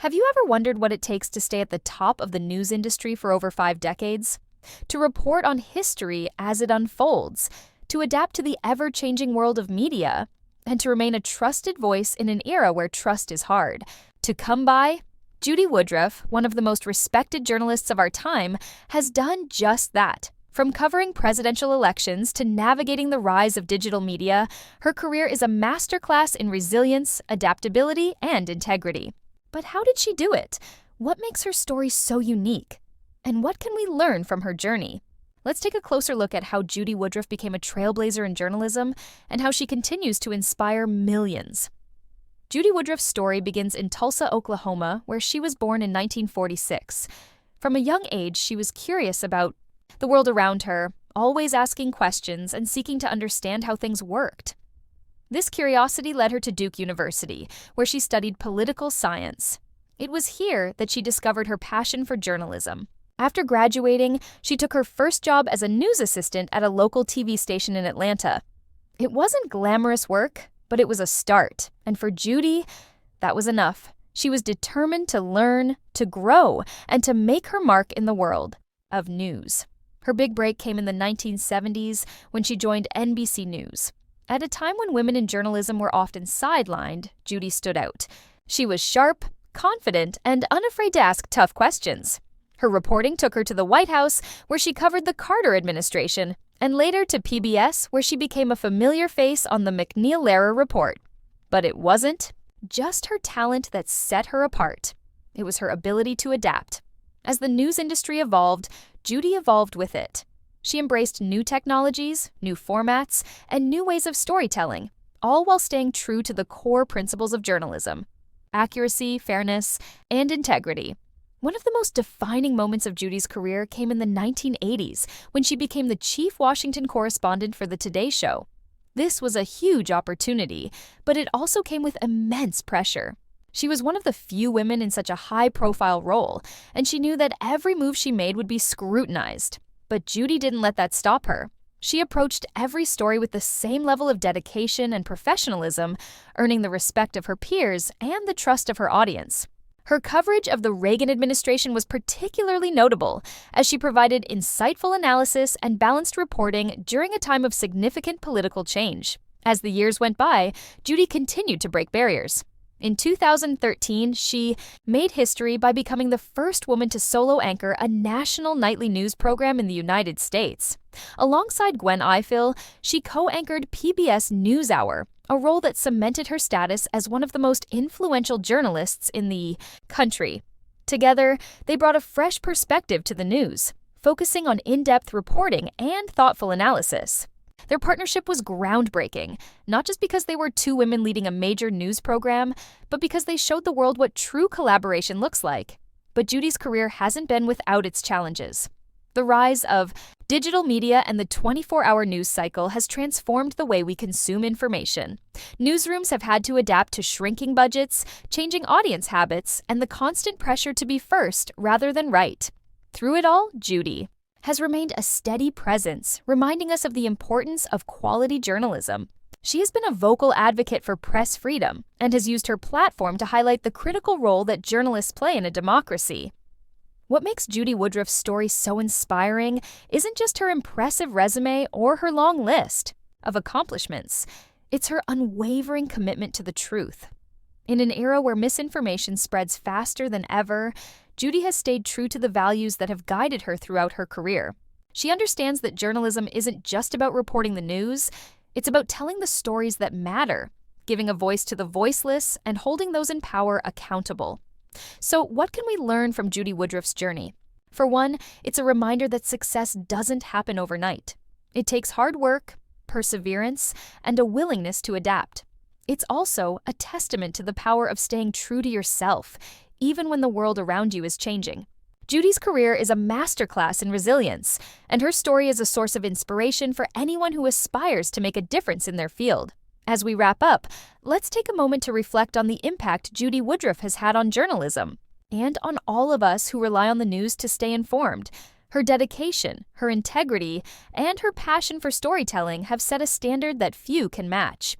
Have you ever wondered what it takes to stay at the top of the news industry for over 5 decades? To report on history as it unfolds, to adapt to the ever-changing world of media, and to remain a trusted voice in an era where trust is hard. To come by? Judy Woodruff, one of the most respected journalists of our time, has done just that. From covering presidential elections to navigating the rise of digital media, her career is a masterclass in resilience, adaptability, and integrity. But how did she do it? What makes her story so unique? And what can we learn from her journey? Let's take a closer look at how Judy Woodruff became a trailblazer in journalism and how she continues to inspire millions. Judy Woodruff's story begins in Tulsa, Oklahoma, where she was born in 1946. From a young age, she was curious about the world around her, always asking questions and seeking to understand how things worked. This curiosity led her to Duke University, where she studied political science. It was here that she discovered her passion for journalism. After graduating, she took her first job as a news assistant at a local TV station in Atlanta. It wasn't glamorous work, but it was a start. And for Judy, that was enough. She was determined to learn, to grow, and to make her mark in the world of news. Her big break came in the 1970s when she joined NBC News. At a time when women in journalism were often sidelined, Judy stood out. She was sharp, confident, and unafraid to ask tough questions. Her reporting took her to the White House, where she covered the Carter administration, and later to PBS, where she became a familiar face on the MacNeil-Lehrer Report. But it wasn't just her talent that set her apart. It was her ability to adapt. As the news industry evolved, Judy evolved with it. She embraced new technologies, new formats, and new ways of storytelling, all while staying true to the core principles of journalism: accuracy, fairness, and integrity. One of the most defining moments of Judy's career came in the 1980s when she became the chief Washington correspondent for The Today Show. This was a huge opportunity, but it also came with immense pressure. She was one of the few women in such a high-profile role, and she knew that every move she made would be scrutinized. But Judy didn't let that stop her. She approached every story with the same level of dedication and professionalism, earning the respect of her peers and the trust of her audience. Her coverage of the Reagan administration was particularly notable, as she provided insightful analysis and balanced reporting during a time of significant political change. As the years went by, Judy continued to break barriers. In 2013, she made history by becoming the first woman to solo anchor a national nightly news program in the United States. Alongside Gwen Ifill, she co-anchored PBS NewsHour, a role that cemented her status as one of the most influential journalists in the country. Together, they brought a fresh perspective to the news, focusing on in-depth reporting and thoughtful analysis. Their partnership was groundbreaking, not just because they were two women leading a major news program, but because they showed the world what true collaboration looks like. But Judy's career hasn't been without its challenges. The rise of digital media and the 24-hour news cycle has transformed the way we consume information. Newsrooms have had to adapt to shrinking budgets, changing audience habits, and the constant pressure to be first rather than right. Through it all, Judy has remained a steady presence, reminding us of the importance of quality journalism. She has been a vocal advocate for press freedom and has used her platform to highlight the critical role that journalists play in a democracy. What makes Judy Woodruff's story so inspiring isn't just her impressive resume or her long list of accomplishments. It's her unwavering commitment to the truth. In an era where misinformation spreads faster than ever, Judy has stayed true to the values that have guided her throughout her career. She understands that journalism isn't just about reporting the news, it's about telling the stories that matter, giving a voice to the voiceless, and holding those in power accountable. So, what can we learn from Judy Woodruff's journey? For one, it's a reminder that success doesn't happen overnight. It takes hard work, perseverance, and a willingness to adapt. It's also a testament to the power of staying true to yourself, even when the world around you is changing. Judy's career is a masterclass in resilience, and her story is a source of inspiration for anyone who aspires to make a difference in their field. As we wrap up, let's take a moment to reflect on the impact Judy Woodruff has had on journalism and on all of us who rely on the news to stay informed. Her dedication, her integrity, and her passion for storytelling have set a standard that few can match.